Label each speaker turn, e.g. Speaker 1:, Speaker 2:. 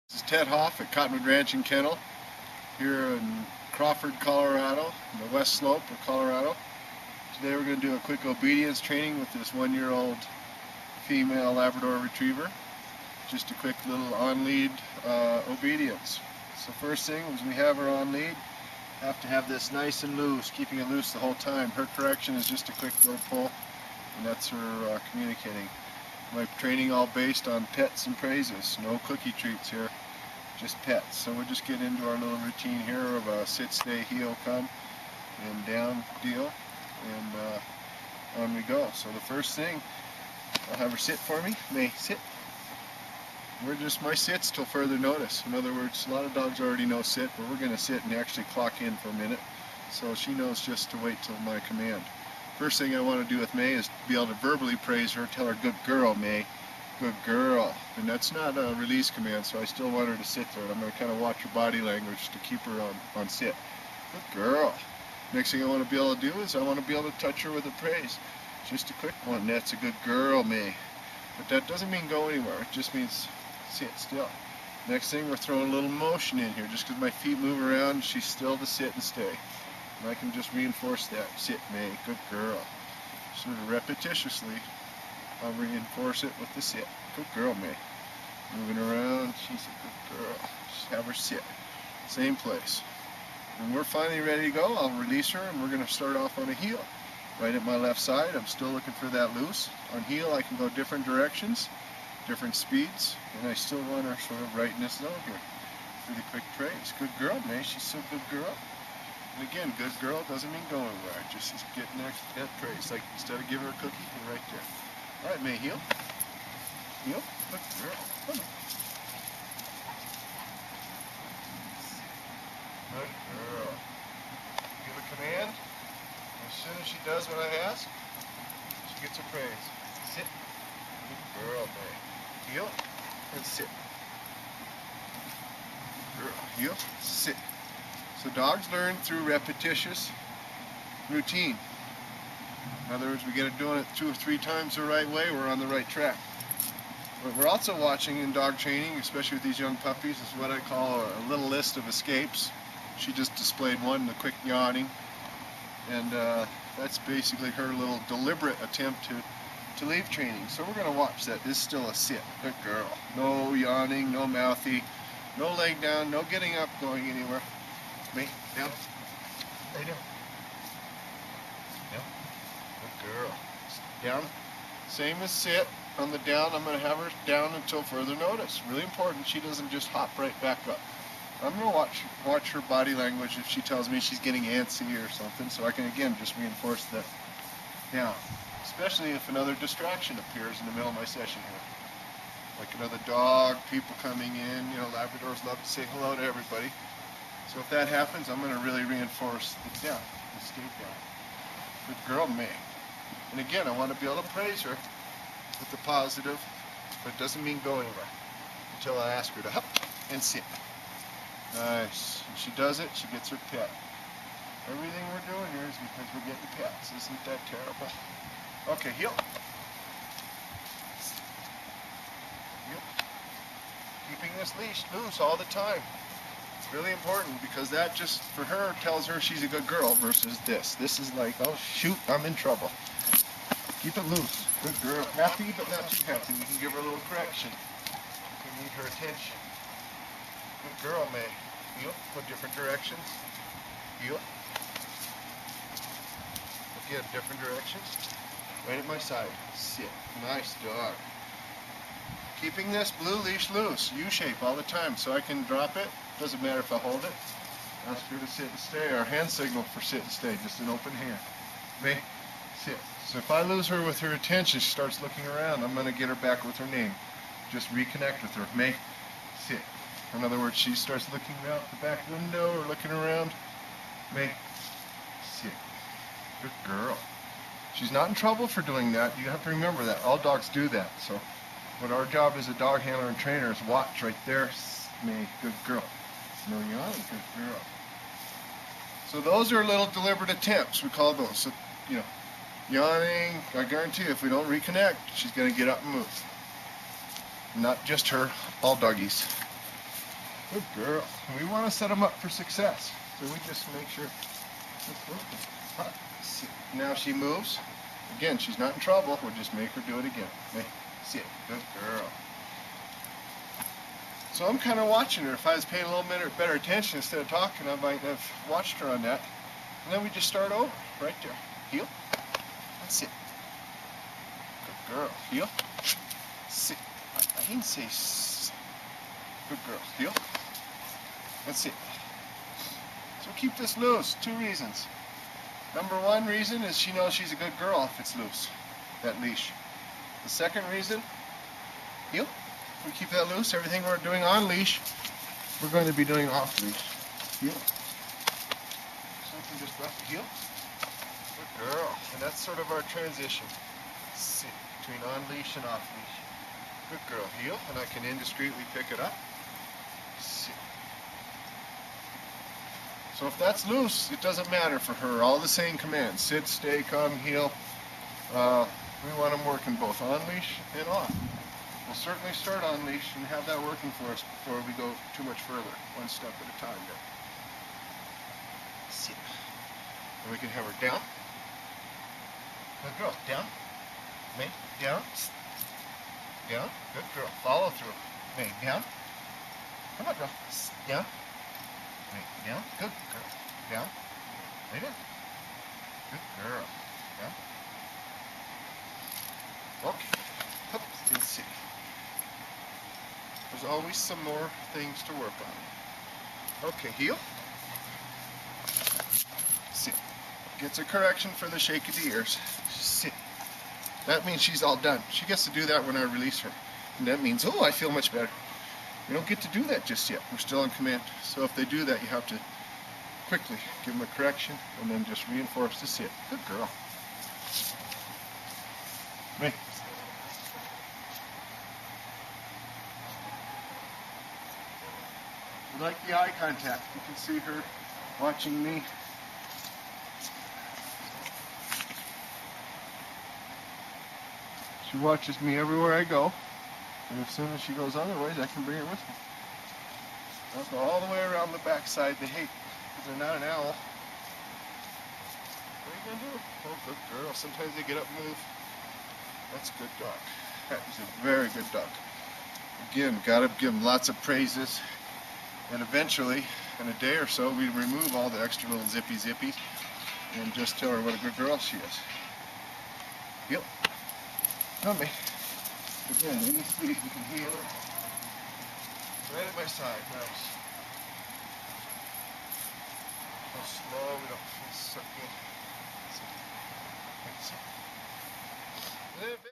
Speaker 1: This is Ted Hoff at Cottonwood Ranch and Kennel here in Crawford, Colorado, in the west slope of Colorado. Today we're going to do a quick obedience training with this 1-year-old female Labrador Retriever. Just a quick little on-lead obedience. So first thing is we have her on lead. Have to have this nice and loose, keeping it loose the whole time. Her correction is just a quick little pull, and that's her communicating. My training all based on pets and praises. No cookie treats here, just pets. So we'll just get into our little routine here of a sit, stay, heel, come, and down deal, and on we go. So the first thing, I'll have her sit for me. May, sit. We're just my sits till further notice. In other words, a lot of dogs already know sit, but we're going to sit and actually clock in for a minute. So she knows just to wait till my command. First thing I want to do with May is be able to verbally praise her, tell her, good girl, May, good girl. And that's not a release command, so I still want her to sit there. I'm going to kind of watch her body language to keep her on sit. Good girl. Next thing I want to be able to do is I want to be able to touch her with a praise. Just a quick one. That's a good girl, May. But that doesn't mean go anywhere. It just means sit still. Next thing, we're throwing a little motion in here. Just because my feet move around, she's still to sit and stay. And I can just reinforce that. Sit, May. Good girl. Sort of repetitiously, I'll reinforce it with the sit. Good girl, May. Moving around, she's a good girl. Just have her sit. Same place. When we're finally ready to go, I'll release her and we're going to start off on a heel. Right at my left side, I'm still looking for that loose. On heel, I can go different directions, different speeds, and I still want her sort of right in this zone here. Really quick praise. Good girl, May. She's so good girl. And again, good girl doesn't mean go anywhere. Just getting that praise. Like instead of giving her a cookie, you're right there. All right, May, heel. Heel. Good girl. Come on. Good girl. Give a command. As soon as she does what I ask, she gets her praise. Sit. Good girl, May. Heel. And sit. Girl. Heel. Sit. So dogs learn through repetitious routine. In other words, we get it doing it 2 or 3 times the right way, we're on the right track. What we're also watching in dog training, especially with these young puppies, is what I call a little list of escapes. She just displayed one, the quick yawning, and that's basically her little deliberate attempt to leave training. So we're going to watch that. This is still a sit. Good girl. No yawning, no mouthy, no leg down, no getting up, going anywhere. Me, down, lay down, down, good girl, down, same as sit. On the down, I'm going to have her down until further notice. Really important, she doesn't just hop right back up. I'm going to watch her body language if she tells me she's getting antsy or something, so I can again just reinforce that down. Especially if another distraction appears in the middle of my session here. Like another dog, people coming in, you know, Labradors love to say hello to everybody. So if that happens, I'm going to really reinforce the down, the stay down. Good girl, May. And again, I want to be able to praise her with the positive, but it doesn't mean go anywhere until I ask her to hop and sit. Nice. When she does it, she gets her pet. Everything we're doing here is because we're getting pets. Isn't that terrible? Okay, heel. Heel. Keeping this leash loose all the time. It's really important because that just, for her, tells her she's a good girl versus this. This is like, oh shoot, I'm in trouble. Keep it loose. Good girl. Happy, but not too happy. We can give her a little correction. We need her attention. Good girl, May. Heel. Go different directions. Heel. Again, different directions. Right at my side. Sit. Nice dog. Keeping this blue leash loose, U-shape all the time, so I can drop it. Doesn't matter if I hold it. Ask her to sit and stay. Our hand signal for sit and stay, just an open hand. May, sit. So if I lose her with her attention, she starts looking around. I'm going to get her back with her name. Just reconnect with her. May, sit. In other words, she starts looking out the back window or looking around. May, sit. Good girl. She's not in trouble for doing that. You have to remember that. All dogs do that. So what our job as a dog handler and trainer is watch right there. May, good girl. No yawning, good girl. So those are little deliberate attempts. We call those. So, you know, yawning. I guarantee you, if we don't reconnect, she's going to get up and move. Not just her, all doggies. Good girl. And we want to set them up for success. So we just make sure. Now she moves. Again, she's not in trouble. We'll just make her do it again. Sit. Good girl. So I'm kind of watching her. If I was paying a little bit better attention instead of talking, I might have watched her on that. And then we just start over. Right there. Heel. That's it. Good girl. Heel. Sit. I didn't say good girl. Heel. That's it. So keep this loose. 2 reasons. Number 1 reason is she knows she's a good girl if it's loose, that leash. The second reason, heel. We keep that loose. Everything we're doing on leash, we're going to be doing off leash. Heel. So we can just rough the heel. Good girl. And that's sort of our transition. See, between on leash and off leash. Good girl. Heel. And I can indiscreetly pick it up. See. So if that's loose, it doesn't matter for her. All the same commands. Sit, stay, come, heel. We want them working both on leash and off. We'll certainly start on leash and have that working for us before we go too much further. 1 step at a time there. Sit. And we can have her down. Good girl. Down. May. Down. Down. Good girl. Follow through. May. Down. Come on, girl. Down. May. Down. Good girl. Down. Lay down. Good girl. Down. Okay. Up and sit. There's always some more things to work on. Okay, heel. Sit. Gets a correction for the shake of the ears. Sit. That means she's all done. She gets to do that when I release her. And that means, oh, I feel much better. We don't get to do that just yet. We're still in command. So if they do that, you have to quickly give them a correction and then just reinforce the sit. Good girl. Right. I like the eye contact. You can see her watching me. She watches me everywhere I go. And as soon as she goes other ways, I can bring her with me. I'll go all the way around the backside they hate, because they're not an owl. What are you going to do? Oh, good girl. Sometimes they get up and move. That's a good dog. That is a very good dog. Again, got to give them lots of praises. And eventually, in a day or so, we remove all the extra little zippies and just tell her what a good girl she is. Yep. Come me. Again, any speed you can heal her. Right at my side. Nice. Go slow. We don't feel suck in. That's it.